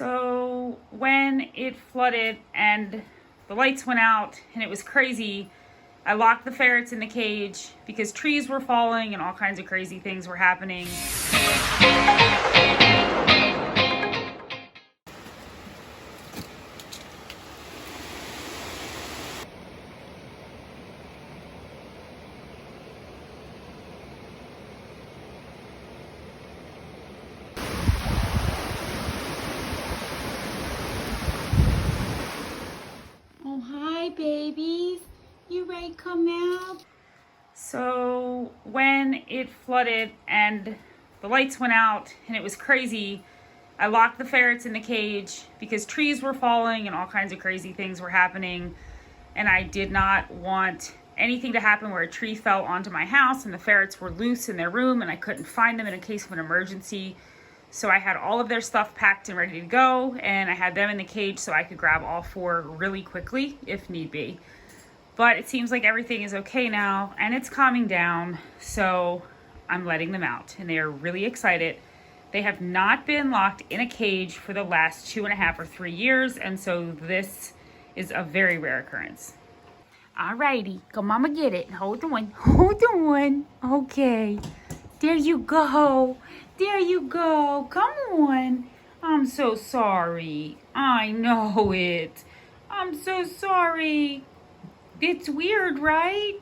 So when it flooded and the lights went out and it was crazy, I locked the ferrets in the cage because trees were falling and all kinds of crazy things were happening. Oh, hi, babies. You ready to come out? So when it flooded and the lights went out and it was crazy, I locked the ferrets in the cage because trees were falling and all kinds of crazy things were happening. And I did not want anything to happen where a tree fell onto my house and the ferrets were loose in their room and I couldn't find them in a case of an emergency. So I had all of their stuff packed and ready to go, and I had them in the cage so I could grab all four really quickly if need be. But it seems like everything is okay now and it's calming down, so I'm letting them out and they are really excited. They have not been locked in a cage for the last 2.5 or 3 years, and so this is a very rare occurrence. Alrighty, go mama get it. Hold on, hold on. Okay, there you go. There you go. Come on. I'm so sorry. I know it. I'm so sorry. It's weird, right?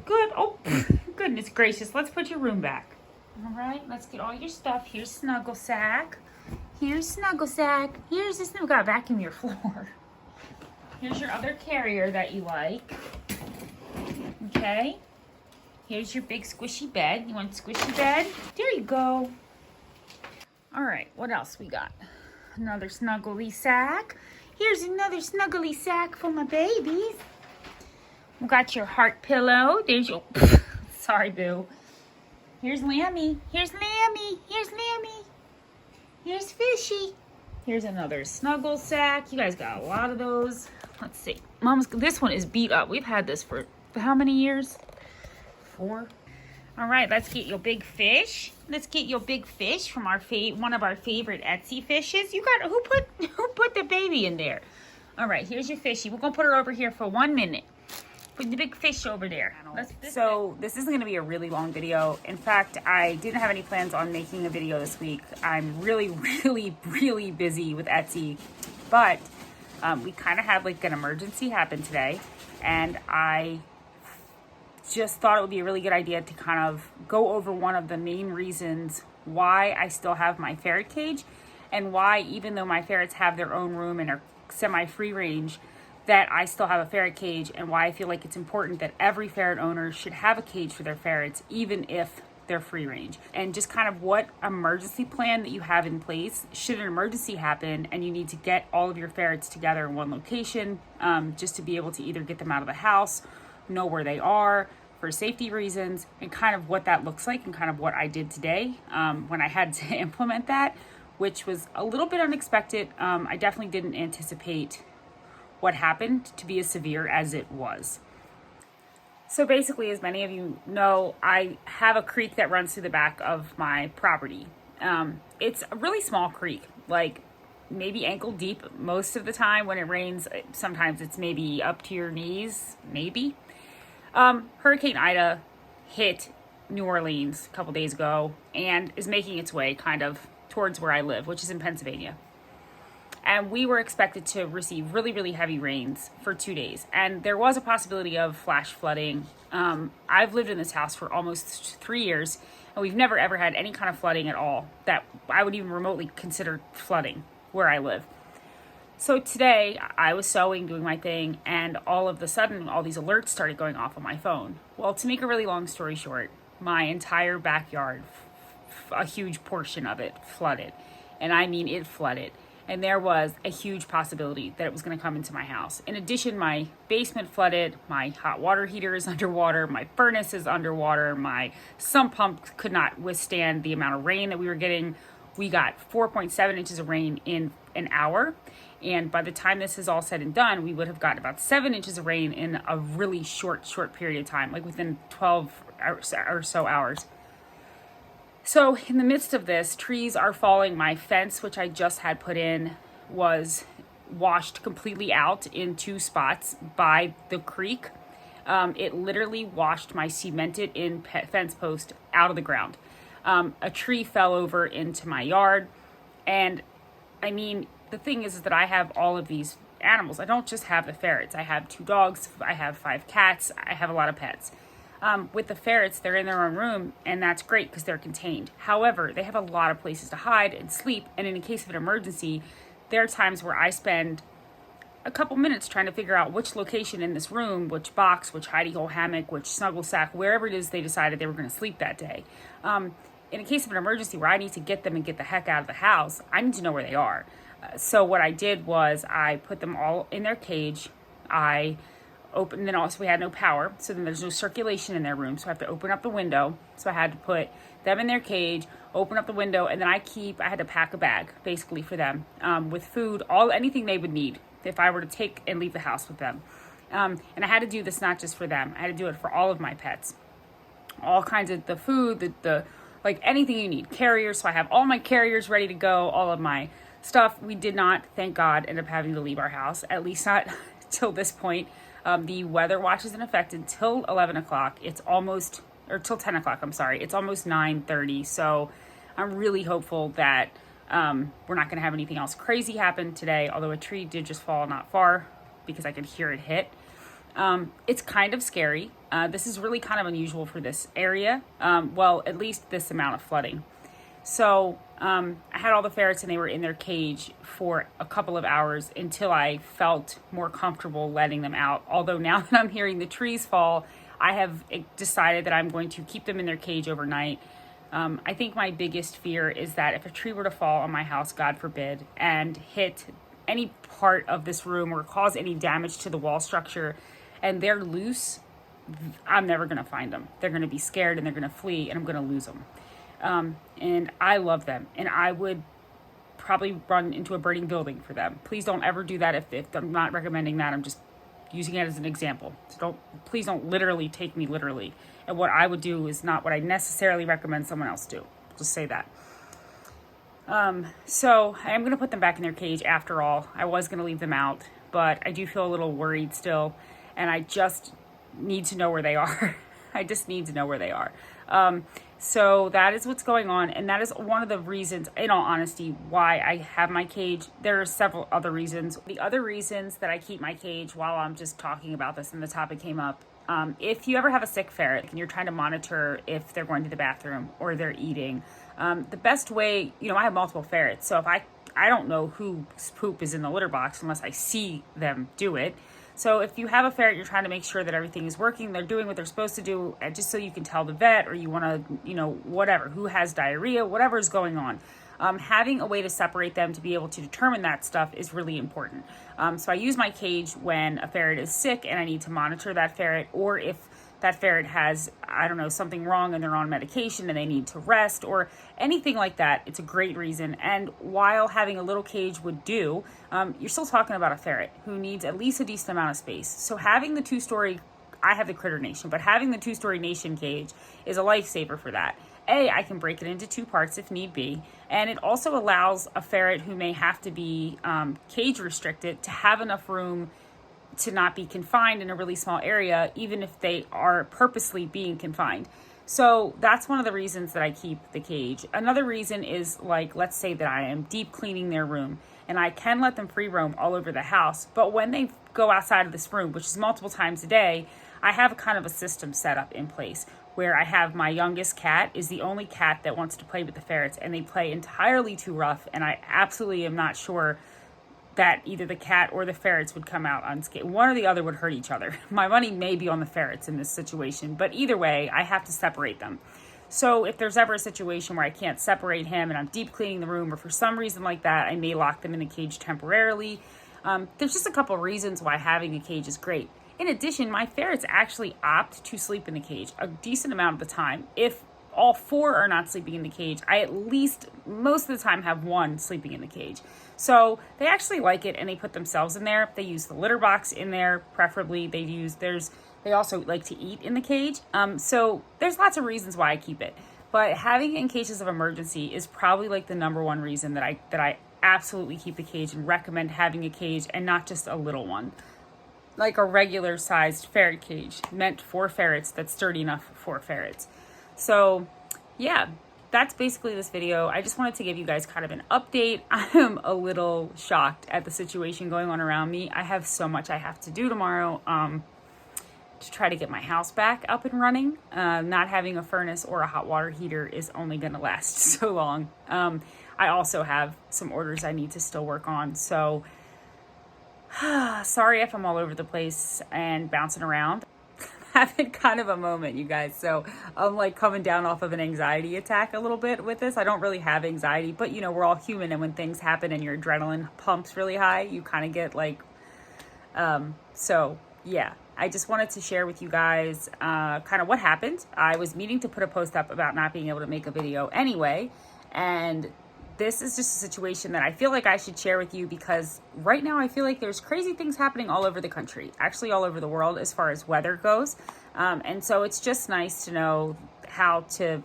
Good. Oh, goodness gracious. Let's put your room back. All right, let's get all your stuff. Here's Snuggle Sack. Here's Snuggle Sack. Here's this. We gotta vacuum your floor. Here's your other carrier that you like. Okay. Here's your big squishy bed. You want a squishy bed? There you go. All right, what else we got? Another snuggly sack. Here's another snuggly sack for my babies. We got your heart pillow. There's your... Sorry, boo. Here's Lammy. Here's Lammy. Here's Lammy. Here's Fishy. Here's another snuggle sack. You guys got a lot of those. Let's see. This one is beat up. We've had this for how many years? 4. All right, let's get your big fish. Let's get your big fish from our one of our favorite Etsy fishes. You got who put the baby in there? All right, here's your fishy. We're gonna put her over here for 1 minute. Put the big fish over there. So this isn't gonna be a really long video. In fact, I didn't have any plans on making a video this week. I'm really busy with Etsy, but we kind of had like an emergency happen today, and I just thought it would be a really good idea to kind of go over one of the main reasons why I still have my ferret cage, and why, even though my ferrets have their own room and are semi-free range, that I still have a ferret cage, and why I feel like it's important that every ferret owner should have a cage for their ferrets, even if they're free range. And just kind of what emergency plan that you have in place should an emergency happen and you need to get all of your ferrets together in one location, just to be able to either get them out of the house, know where they are for safety reasons, and kind of what that looks like, and kind of what I did today when I had to implement that, which was a little bit unexpected. I definitely didn't anticipate what happened to be as severe as it was. So basically, as many of you know, I have a creek that runs through the back of my property. It's a really small creek, like maybe ankle deep most of the time. When it rains, sometimes it's maybe up to your knees, maybe. Hurricane Ida hit New Orleans a couple days ago and is making its way kind of towards where I live, which is in Pennsylvania. And we were expected to receive really heavy rains for 2 days. And there was a possibility of flash flooding. I've lived in this house for almost 3 years, and we've never ever had any kind of flooding at all that I would even remotely consider flooding where I live. So today I was sewing, doing my thing, and all of a sudden all these alerts started going off on my phone. Well, to make a really long story short, my entire backyard, a huge portion of it flooded. And I mean it flooded. And there was a huge possibility that it was going to come into my house. In addition, my basement flooded, my hot water heater is underwater, my furnace is underwater, my sump pump could not withstand the amount of rain that we were getting. We got 4.7 inches of rain in an hour. And by the time this is all said and done, we would have gotten about 7 inches of rain in a really short period of time, like within 12 or so hours. So in the midst of this, trees are falling. My fence, which I just had put in, was washed completely out in 2 spots by the creek. It literally washed my cemented in fence post out of the ground. A tree fell over into my yard. And I mean, the thing is that I have all of these animals. I don't just have the ferrets. I have 2 dogs. I have 5 cats. I have a lot of pets. With the ferrets, they're in their own room, and that's great because they're contained. However, they have a lot of places to hide and sleep. And in case of an emergency, there are times where I spend a couple minutes trying to figure out which location in this room, which box, which hidey hole hammock, which snuggle sack, wherever it is they decided they were going to sleep that day. In a case of an emergency where I need to get them and get the heck out of the house, I need to know where they are. So what I did was I put them all in their cage. I opened, then also we had no power, so then there's no circulation in their room, so I have to open up the window. So I had to put them in their cage, open up the window, and then I had to pack a bag basically for them with food, anything they would need if I were to take and leave the house with them. And I had to do this not just for them, I had to do it for all of my pets. All kinds of the food, the like anything you need, carriers. So I have all my carriers ready to go, all of my stuff. We did not, thank God, end up having to leave our house, at least not till this point. The weather watch is in effect until 11 o'clock. It's almost, or till 10 o'clock, I'm sorry. It's almost 9:30. So I'm really hopeful that we're not going to have anything else crazy happen today, although a tree did just fall not far because I could hear it hit. It's kind of scary. This is really kind of unusual for this area. Well, at least this amount of flooding. So I had all the ferrets and they were in their cage for a couple of hours until I felt more comfortable letting them out. Although now that I'm hearing the trees fall, I have decided that I'm going to keep them in their cage overnight. I think my biggest fear is that if a tree were to fall on my house, God forbid, and hit any part of this room or cause any damage to the wall structure and they're loose, I'm never going to find them. They're going to be scared and they're going to flee and I'm going to lose them. And I love them and I would probably run into a burning building for them. Please don't ever do that. If I'm not recommending that, I'm just using it as an example. So please don't literally take me literally. And what I would do is not what I necessarily recommend someone else do. Just say that. So I am going to put them back in their cage after all. I was going to leave them out, but I do feel a little worried still. And I just need to know where they are. I just need to know where they are. So that is what's going on. And that is one of the reasons, in all honesty, why I have my cage. There are several other reasons. The other reasons that I keep my cage while I'm just talking about this and the topic came up. If you ever have a sick ferret and you're trying to monitor if they're going to the bathroom or they're eating, the best way, I have multiple ferrets. So if I don't know whose poop is in the litter box unless I see them do it. So if you have a ferret, you're trying to make sure that everything is working, they're doing what they're supposed to do, just so you can tell the vet or you want to, whatever, who has diarrhea, whatever is going on. Having a way to separate them to be able to determine that stuff is really important. So I use my cage when a ferret is sick and I need to monitor that ferret, or if that ferret has, something wrong and they're on medication and they need to rest or anything like that. It's a great reason. And while having a little cage would do, you're still talking about a ferret who needs at least a decent amount of space. So having the 2-story, I have the Critter Nation, but having the 2-story Nation cage is a lifesaver for that. I can break it into 2 parts if need be. And it also allows a ferret who may have to be cage restricted to have enough room to not be confined in a really small area, even if they are purposely being confined. So that's one of the reasons that I keep the cage. Another reason is, like, let's say that I am deep cleaning their room and I can let them free roam all over the house. But when they go outside of this room, which is multiple times a day, I have kind of a system set up in place where I have my youngest cat is the only cat that wants to play with the ferrets, and they play entirely too rough. And I absolutely am not sure that either the cat or the ferrets would come out unscathed. One or the other would hurt each other. My money may be on the ferrets in this situation, but either way, I have to separate them. So if there's ever a situation where I can't separate him and I'm deep cleaning the room, or for some reason like that, I may lock them in the cage temporarily. There's just a couple of reasons why having a cage is great. In addition, my ferrets actually opt to sleep in the cage a decent amount of the time. If all 4 are not sleeping in the cage, I at least most of the time have 1 sleeping in the cage. So they actually like it and they put themselves in there. They use the litter box in there, preferably. They also like to eat in the cage. So there's lots of reasons why I keep it. But having it in cases of emergency is probably like the number one reason that I absolutely keep a cage and recommend having a cage, and not just a little one. Like a regular sized ferret cage meant for ferrets, that's sturdy enough for ferrets. So yeah, that's basically this video. I just wanted to give you guys kind of an update. I am a little shocked at the situation going on around me. I have so much I have to do tomorrow to try to get my house back up and running. Not having a furnace or a hot water heater is only going to last so long. I also have some orders I need to still work on. So sorry if I'm all over the place and bouncing around. I'm having kind of a moment, you guys. So I'm like coming down off of an anxiety attack a little bit with this. I don't really have anxiety, but you know, we're all human, and when things happen and your adrenaline pumps really high, you kind of get like, so yeah, I just wanted to share with you guys kind of what happened. I was meaning to put a post up about not being able to make a video anyway, and this is just a situation that I feel like I should share with you, because right now I feel like there's crazy things happening all over the country, actually all over the world as far as weather goes. And so it's just nice to know how to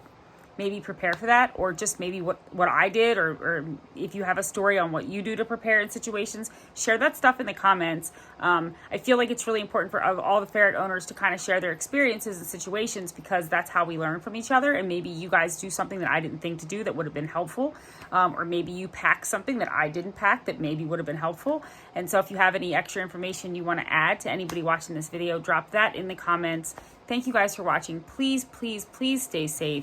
maybe prepare for that, or just maybe what I did, or if you have a story on what you do to prepare in situations, share that stuff in the comments. I feel like it's really important for all the ferret owners to kind of share their experiences and situations, because that's how we learn from each other. And maybe you guys do something that I didn't think to do that would have been helpful, or maybe you pack something that I didn't pack that maybe would have been helpful. And so if you have any extra information you want to add to anybody watching this video, drop that in the comments. Thank you guys for watching. Please, please, please stay safe.